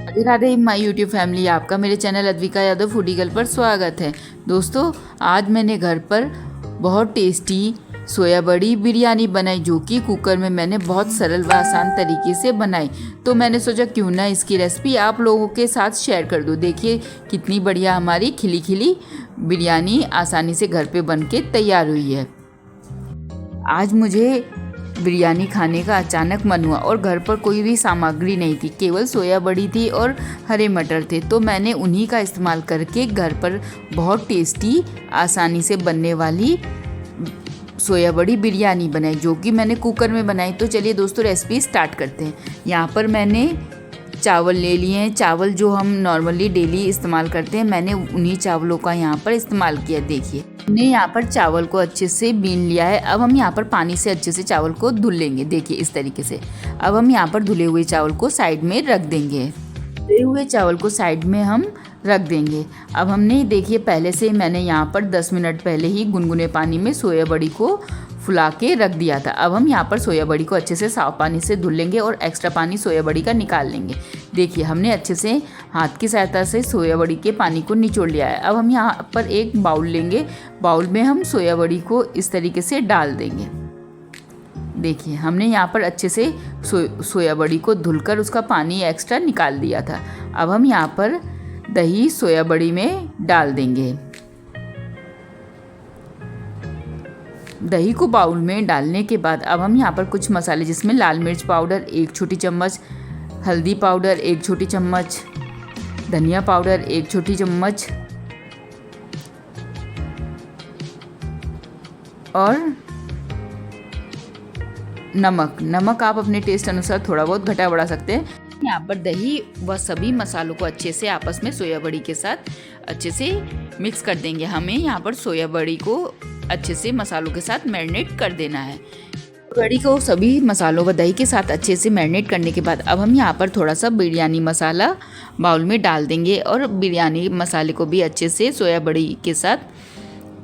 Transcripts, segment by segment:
Radhe Radhe my YouTube family, आपका मेरे channel Advika Yadav foodie girl पर स्वागत है। दोस्तों, आज मैंने घर पर बहुत टेस्टी सोया बड़ी बिरयानी बनाई, जो कि कुकर में मैंने बहुत सरल व आसान तरीके से बनाई। तो मैंने सोचा क्यों ना इसकी रेसिपी आप लोगों के साथ शेयर कर दूँ। देखिए कितनी बढ़िया हमारी खिली खिली बिरयानी आसानी से घर पे बन के तैयार हुई है। आज मुझे बिरयानी खाने का अचानक मन हुआ और घर पर कोई भी सामग्री नहीं थी, केवल सोया बड़ी थी और हरे मटर थे। तो मैंने उन्हीं का इस्तेमाल करके घर पर बहुत टेस्टी आसानी से बनने वाली सोया बड़ी बिरयानी बनाई, जो कि मैंने कुकर में बनाई। तो चलिए दोस्तों रेसिपी स्टार्ट करते हैं। यहाँ पर मैंने चावल ले लिए हैं। चावल जो हम नॉर्मली डेली इस्तेमाल करते हैं, मैंने उन्हीं चावलों का यहाँ पर इस्तेमाल किया। देखिए हमने यहाँ पर चावल को अच्छे से बीन लिया है। अब हम यहाँ पर पानी से अच्छे से चावल को धुल लेंगे। देखिए इस तरीके से। अब हम यहाँ पर धुले हुए चावल को साइड में रख देंगे। धुले हुए चावल को साइड में हम रख देंगे। अब हमने देखिए पहले से मैंने यहाँ पर 10 मिनट पहले ही गुनगुने पानी में सोया बड़ी को फुला के रख दिया था। अब हम यहाँ पर सोया बड़ी को अच्छे से साफ पानी से धुल लेंगे और एक्स्ट्रा पानी सोया बड़ी का निकाल लेंगे। देखिए हमने अच्छे से हाथ की सहायता से सोया बड़ी के पानी को निचोड़ लिया है। अब हम यहाँ पर एक बाउल लेंगे। बाउल में हम सोया बड़ी को इस तरीके से डाल देंगे। देखिए हमने यहाँ पर अच्छे से सोया बड़ी को धुलकर उसका पानी एक्स्ट्रा निकाल दिया था। अब हम यहाँ पर दही सोया बड़ी में डाल देंगे। दही को बाउल में डालने के बाद अब हम यहाँ पर कुछ मसाले, जिसमें लाल मिर्च पाउडर 1 छोटी चम्मच, हल्दी पाउडर 1 छोटी चम्मच, धनिया पाउडर 1 छोटी चम्मच और नमक आप अपने टेस्ट अनुसार थोड़ा बहुत घटा बढ़ा सकते हैं। यहाँ पर दही व सभी मसालों को अच्छे से आपस में सोया बड़ी के साथ अच्छे से मिक्स कर देंगे। हमें यहाँ पर सोया बड़ी को अच्छे से मसालों के साथ मैरिनेट कर देना है। बड़ी को सभी मसालों व दही के साथ अच्छे से मैरिनेट करने के बाद अब हम यहाँ पर थोड़ा सा बिरयानी मसाला बाउल में डाल देंगे और बिरयानी मसाले को भी अच्छे से सोया बड़ी के साथ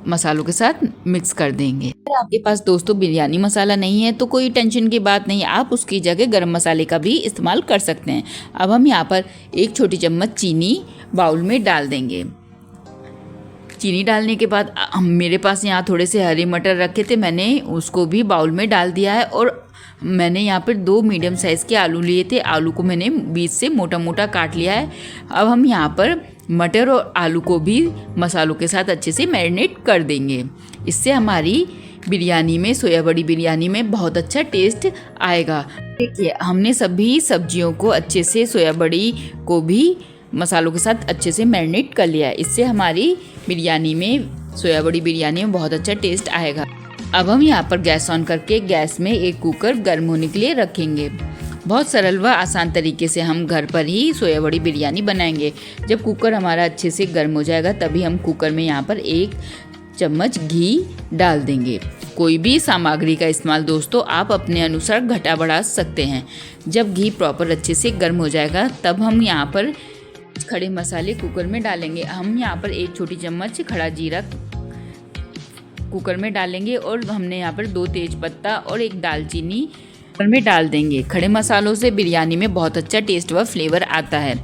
मसालों के साथ मिक्स कर देंगे। अगर आपके पास दोस्तों बिरयानी मसाला नहीं है तो कोई टेंशन की बात नहीं, आप उसकी जगह गरम मसाले का भी इस्तेमाल कर सकते हैं। अब हम यहाँ पर 1 छोटी चम्मच चीनी बाउल में डाल देंगे। चीनी डालने के बाद मेरे पास यहाँ थोड़े से हरे मटर रखे थे, मैंने उसको भी बाउल में डाल दिया है। और मैंने यहाँ पर 2 मीडियम साइज़ के आलू लिए थे। आलू को मैंने बीच से मोटा मोटा काट लिया है। अब हम यहाँ पर मटर और आलू को भी मसालों के साथ अच्छे से मैरिनेट कर देंगे। इससे हमारी बिरयानी में, सोया बड़ी बिरयानी में बहुत अच्छा टेस्ट आएगा। देखिए हमने सभी सब्जियों को अच्छे से, सोया बड़ी को भी मसालों के साथ अच्छे से मैरिनेट कर लिया है। इससे हमारी बिरयानी में, सोया बड़ी बिरयानी में बहुत अच्छा टेस्ट आएगा। अब हम यहाँ पर गैस ऑन करके गैस में एक कुकर गर्म होने के लिए रखेंगे। बहुत सरल व आसान तरीके से हम घर पर ही सोया बड़ी बिरयानी बनाएंगे। जब कुकर हमारा अच्छे से गर्म हो जाएगा तभी हम कुकर में यहाँ पर 1 चम्मच घी डाल देंगे। कोई भी सामग्री का इस्तेमाल दोस्तों आप अपने अनुसार घटा बढ़ा सकते हैं। जब घी प्रॉपर अच्छे से गर्म हो जाएगा तब हम यहाँ पर खड़े मसाले कुकर में डालेंगे। हम यहाँ पर 1 छोटी चम्मच खड़ा जीरा कुकर में डालेंगे और हमने यहाँ पर 2 तेज पत्ता और 1 दालचीनी कुकर में डाल देंगे। खड़े मसालों से बिरयानी में बहुत अच्छा टेस्ट व फ्लेवर आता है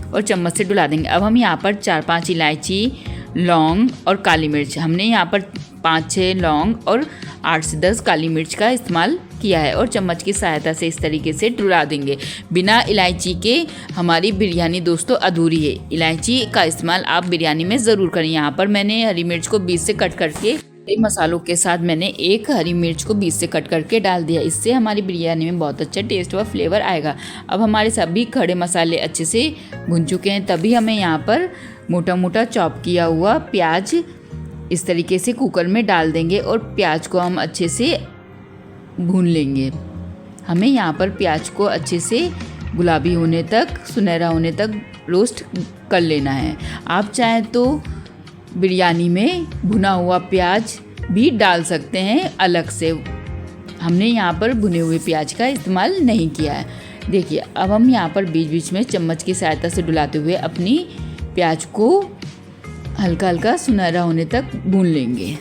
और चम्मच से डुला देंगे। अब हम यहाँ पर 4-5 इलायची, लौंग और काली मिर्च, हमने यहाँ पर 5-6 लौंग और 8 से 10 काली मिर्च का इस्तेमाल किया है और चम्मच की सहायता से इस तरीके से डुला देंगे। बिना इलायची के हमारी बिरयानी दोस्तों अधूरी है। इलायची का इस्तेमाल आप बिरयानी में ज़रूर करें। यहाँ पर मैंने हरी मिर्च को बीच से कट करके, मसालों के साथ मैंने 1 हरी मिर्च को बीच से कट करके डाल दिया। इससे हमारी बिरयानी में बहुत अच्छा टेस्ट व फ्लेवर आएगा। अब हमारे सभी खड़े मसाले अच्छे से भुन चुके हैं, तभी हमें यहाँ पर मोटा मोटा चॉप किया हुआ प्याज इस तरीके से कुकर में डाल देंगे और प्याज को हम अच्छे से भून लेंगे। हमें यहाँ पर प्याज को अच्छे से गुलाबी होने तक, सुनहरा होने तक रोस्ट कर लेना है। आप चाहें तो बिरयानी में भुना हुआ प्याज भी डाल सकते हैं अलग से। हमने यहाँ पर भुने हुए प्याज का इस्तेमाल नहीं किया है। देखिए अब हम यहाँ पर बीच बीच में चम्मच की सहायता से डुलाते हुए अपनी प्याज को हल्का हल्का सुनहरा होने तक भून लेंगे।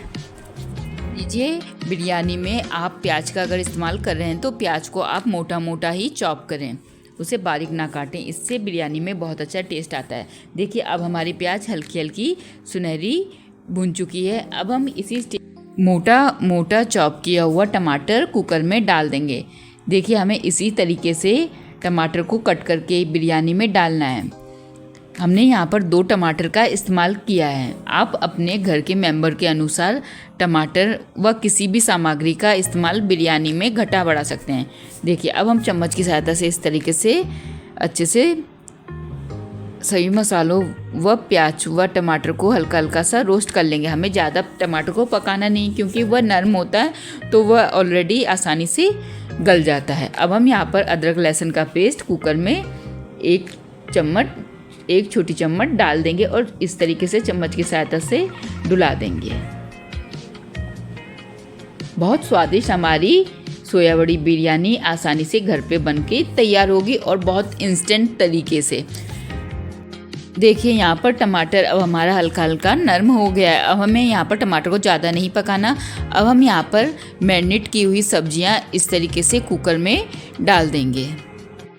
लीजिए बिरयानी में आप प्याज का अगर इस्तेमाल कर रहे हैं तो प्याज को आप मोटा मोटा ही चॉप करें उसे बारीक ना काटें, इससे बिरयानी में बहुत अच्छा टेस्ट आता है। देखिए अब हमारी प्याज हल्की हल्की सुनहरी भुन चुकी है। अब हम इसी मोटा मोटा चॉप किया हुआ टमाटर कुकर में डाल देंगे। देखिए हमें इसी तरीके से टमाटर को कट करके बिरयानी में डालना है। हमने यहाँ पर 2 टमाटर का इस्तेमाल किया है। आप अपने घर के मेंबर के अनुसार टमाटर व किसी भी सामग्री का इस्तेमाल बिरयानी में घटा बढ़ा सकते हैं। देखिए अब हम चम्मच की सहायता से इस तरीके से अच्छे से सभी मसालों व प्याज व टमाटर को हल्का हल्का सा रोस्ट कर लेंगे। हमें ज़्यादा टमाटर को पकाना नहीं, क्योंकि वह नरम होता है तो वह ऑलरेडी आसानी से गल जाता है। अब हम यहाँ पर अदरक लहसुन का पेस्ट कुकर में एक छोटी चम्मच डाल देंगे और इस तरीके से चम्मच की सहायता से डुला देंगे। बहुत स्वादिष्ट हमारी सोया बड़ी बिरयानी आसानी से घर पे बनके तैयार होगी और बहुत इंस्टेंट तरीके से। देखिए यहाँ पर टमाटर अब हमारा हल्का हल्का नरम हो गया है। अब हमें यहाँ पर टमाटर को ज़्यादा नहीं पकाना। अब हम यहाँ पर मैरिनेट की हुई सब्जियाँ इस तरीके से कुकर में डाल देंगे।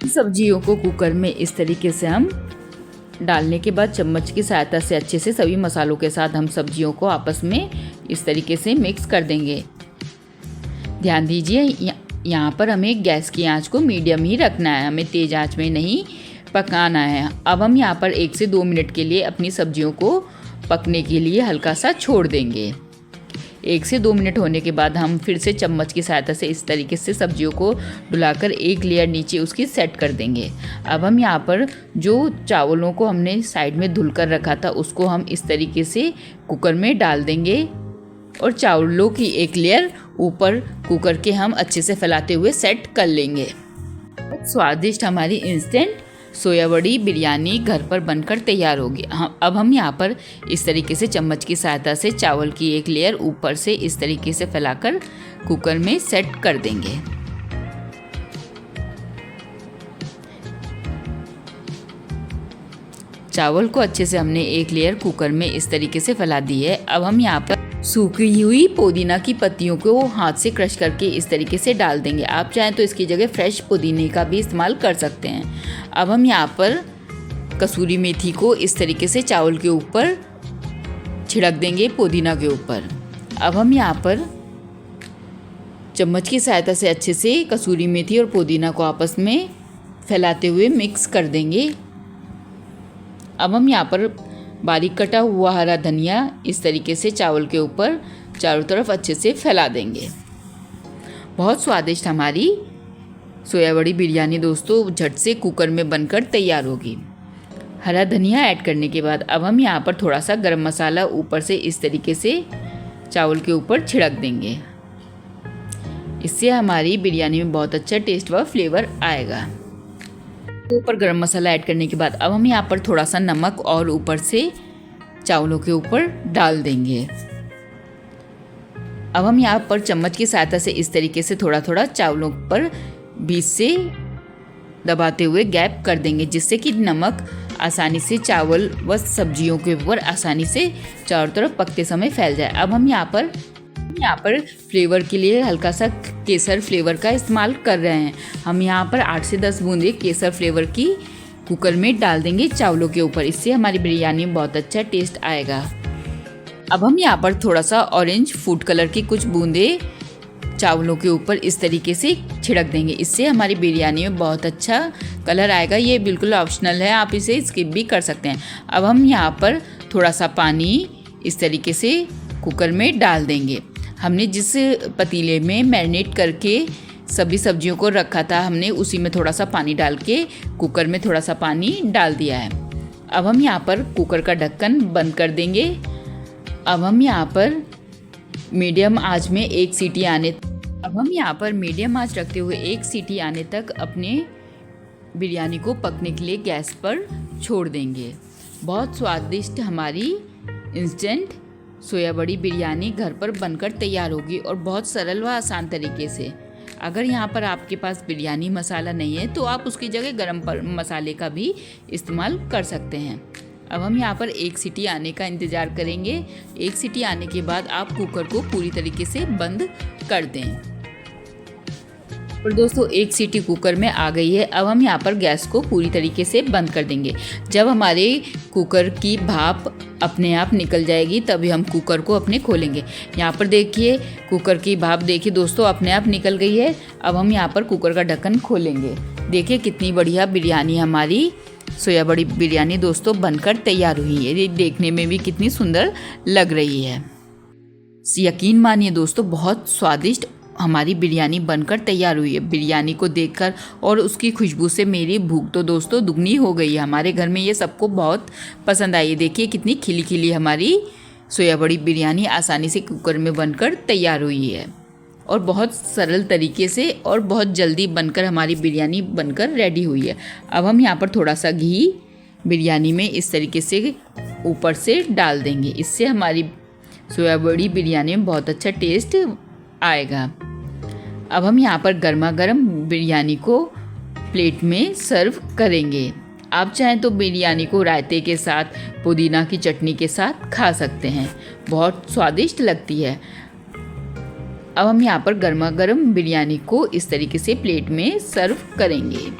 सब्जियों को कुकर में इस तरीके से हम डालने के बाद चम्मच की सहायता से अच्छे से सभी मसालों के साथ हम सब्जियों को आपस में इस तरीके से मिक्स कर देंगे। ध्यान दीजिए यहाँ पर हमें गैस की आंच को मीडियम ही रखना है, हमें तेज़ आंच में नहीं पकाना है। अब हम यहाँ पर 1 से 2 मिनट के लिए अपनी सब्जियों को पकने के लिए हल्का सा छोड़ देंगे। 1 से 2 मिनट होने के बाद हम फिर से चम्मच की सहायता से इस तरीके से सब्जियों को डुलाकर एक लेयर नीचे उसकी सेट कर देंगे। अब हम यहाँ पर जो चावलों को हमने साइड में धुल कर रखा था उसको हम इस तरीके से कुकर में डाल देंगे और चावलों की एक लेयर ऊपर कुकर के हम अच्छे से फैलाते हुए सेट कर लेंगे। स्वादिष्ट हमारी इंस्टेंट सोया बड़ी बिरयानी घर पर बनकर तैयार होगी। अब हम यहाँ पर इस तरीके से चम्मच की सहायता से चावल की एक लेयर ऊपर से इस तरीके से फैलाकर कुकर में सेट कर देंगे। चावल को अच्छे से हमने एक लेयर कुकर में इस तरीके से फैला दी है। अब हम यहाँ पर सूखी हुई पुदीना की पत्तियों को हाथ से क्रश करके इस तरीके से डाल देंगे। आप चाहें तो इसकी जगह फ्रेश पुदीने का भी इस्तेमाल कर सकते हैं। अब हम यहाँ पर कसूरी मेथी को इस तरीके से चावल के ऊपर छिड़क देंगे, पुदीना के ऊपर। अब हम यहाँ पर चम्मच की सहायता से अच्छे से कसूरी मेथी और पुदीना को आपस में फैलाते हुए मिक्स कर देंगे। अब हम यहाँ पर बारीक कटा हुआ हरा धनिया इस तरीके से चावल के ऊपर चारों तरफ अच्छे से फैला देंगे। बहुत स्वादिष्ट हमारी सोया बड़ी बिरयानी दोस्तों झट से कुकर में बनकर तैयार होगी। हरा धनिया ऐड करने के बाद अब हम यहाँ पर थोड़ा सा गरम मसाला ऊपर से इस तरीके से चावल के ऊपर छिड़क देंगे। इससे हमारी बिरयानी में बहुत अच्छा टेस्ट व फ्लेवर आएगा। ऊपर गरम मसाला ऐड करने के बाद अब हम यहाँ पर थोड़ा सा नमक और ऊपर से चावलों के ऊपर डाल देंगे। अब हम यहाँ पर चम्मच की सहायता से इस तरीके से थोड़ा थोड़ा चावलों पर बीच से दबाते हुए गैप कर देंगे, जिससे कि नमक आसानी से चावल व सब्जियों के ऊपर आसानी से चारों तरफ पकते समय फैल जाए। अब हम यहाँ पर फ्लेवर के लिए हल्का सा केसर फ्लेवर का इस्तेमाल कर रहे हैं। हम यहाँ पर 8 से 10 बूंदे केसर फ्लेवर की कुकर में डाल देंगे चावलों के ऊपर। इससे हमारी बिरयानी में बहुत अच्छा टेस्ट आएगा। अब हम यहाँ पर थोड़ा सा ऑरेंज फूड कलर की कुछ बूंदे चावलों के ऊपर इस तरीके से छिड़क देंगे। इससे हमारी बिरयानी में बहुत अच्छा कलर आएगा। ये बिल्कुल ऑप्शनल है, आप इसे स्किप भी कर सकते हैं। अब हम यहाँ पर थोड़ा सा पानी इस तरीके से कुकर में डाल देंगे। हमने जिस पतीले में मैरिनेट करके सभी सब्जियों को रखा था, हमने उसी में थोड़ा सा पानी डाल के कुकर में थोड़ा सा पानी डाल दिया है। अब हम यहाँ पर कुकर का ढक्कन बंद कर देंगे। अब हम यहाँ पर मीडियम आंच में एक सीटी रखते हुए एक सीटी आने तक अपने बिरयानी को पकने के लिए गैस पर छोड़ देंगे। बहुत स्वादिष्ट हमारी इंस्टेंट सोया बड़ी बिरयानी घर पर बनकर तैयार होगी और बहुत सरल व आसान तरीके से। अगर यहाँ पर आपके पास बिरयानी मसाला नहीं है तो आप उसकी जगह गरम मसाले का भी इस्तेमाल कर सकते हैं। अब हम यहाँ पर एक सीटी आने का इंतज़ार करेंगे। एक सीटी आने के बाद आप कुकर को पूरी तरीके से बंद कर दें। पर दोस्तों एक सीटी कुकर में आ गई है। अब हम यहाँ पर गैस को पूरी तरीके से बंद कर देंगे। जब हमारे कुकर की भाप अपने आप निकल जाएगी तभी हम कुकर को अपने खोलेंगे। यहाँ पर देखिए कुकर की भाप देखिए दोस्तों अपने आप निकल गई है। अब हम यहाँ पर कुकर का ढक्कन खोलेंगे। देखिए कितनी बढ़िया बिरयानी हमारी सोया बड़ी बिरयानी दोस्तों बनकर तैयार हुई है। ये देखने में भी कितनी सुंदर लग रही है। यकीन मानिए दोस्तों बहुत स्वादिष्ट हमारी बिरयानी बनकर तैयार हुई है। बिरयानी को देखकर और उसकी खुशबू से मेरी भूख तो दोस्तों दुगनी हो गई है। हमारे घर में ये सबको बहुत पसंद आई है। देखिए कितनी खिली खिली हमारी सोया बड़ी बिरयानी आसानी से कुकर में बनकर तैयार हुई है और बहुत सरल तरीके से और बहुत जल्दी बनकर हमारी बिरयानी बनकर रेडी हुई है। अब हम यहाँ पर थोड़ा सा घी बिरयानी में इस तरीके से ऊपर से डाल देंगे। इससे हमारी सोया बड़ी बिरयानी में बहुत अच्छा टेस्ट आएगा। अब हम यहाँ पर गर्मा गर्म बिरयानी को प्लेट में सर्व करेंगे। आप चाहें तो बिरयानी को रायते के साथ पुदीना की चटनी के साथ खा सकते हैं, बहुत स्वादिष्ट लगती है। अब हम यहाँ पर गर्मा गर्म बिरयानी को इस तरीके से प्लेट में सर्व करेंगे।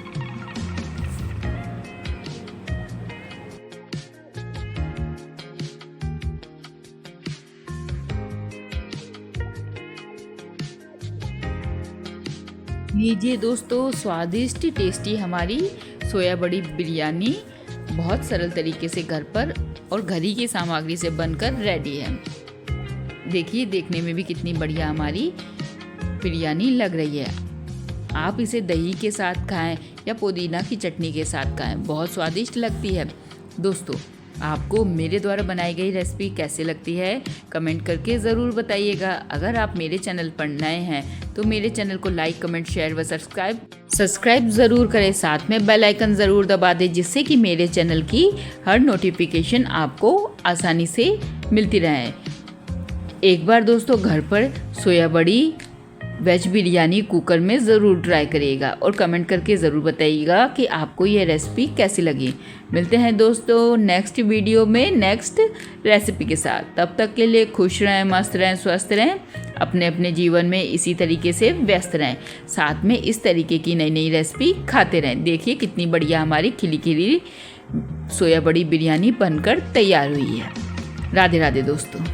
लीजिए दोस्तों स्वादिष्ट टेस्टी हमारी सोया बड़ी बिरयानी बहुत सरल तरीके से घर पर और घर ही की सामग्री से बनकर रेडी है। देखिए देखने में भी कितनी बढ़िया हमारी बिरयानी लग रही है। आप इसे दही के साथ खाएं या पुदीना की चटनी के साथ खाएं, बहुत स्वादिष्ट लगती है। दोस्तों आपको मेरे द्वारा बनाई गई रेसिपी कैसे लगती है कमेंट करके ज़रूर बताइएगा। अगर आप मेरे चैनल पर नए हैं तो मेरे चैनल को लाइक कमेंट शेयर व सब्सक्राइब ज़रूर करें। साथ में बेल आइकन ज़रूर दबा दें जिससे कि मेरे चैनल की हर नोटिफिकेशन आपको आसानी से मिलती रहे। एक बार दोस्तों घर पर सोया बड़ी वेज बिरयानी कुकर में ज़रूर ट्राई करिएगा और कमेंट करके ज़रूर बताइएगा कि आपको ये रेसिपी कैसी लगी। मिलते हैं दोस्तों नेक्स्ट वीडियो में नेक्स्ट रेसिपी के साथ। तब तक के लिए खुश रहें, मस्त रहें, स्वस्थ रहें, अपने अपने जीवन में इसी तरीके से व्यस्त रहें। साथ में इस तरीके की नई नई रेसिपी खाते रहें। देखिए कितनी बढ़िया हमारी खिली खिली सोया बड़ी बिरयानी बनकर तैयार हुई है। राधे राधे दोस्तों।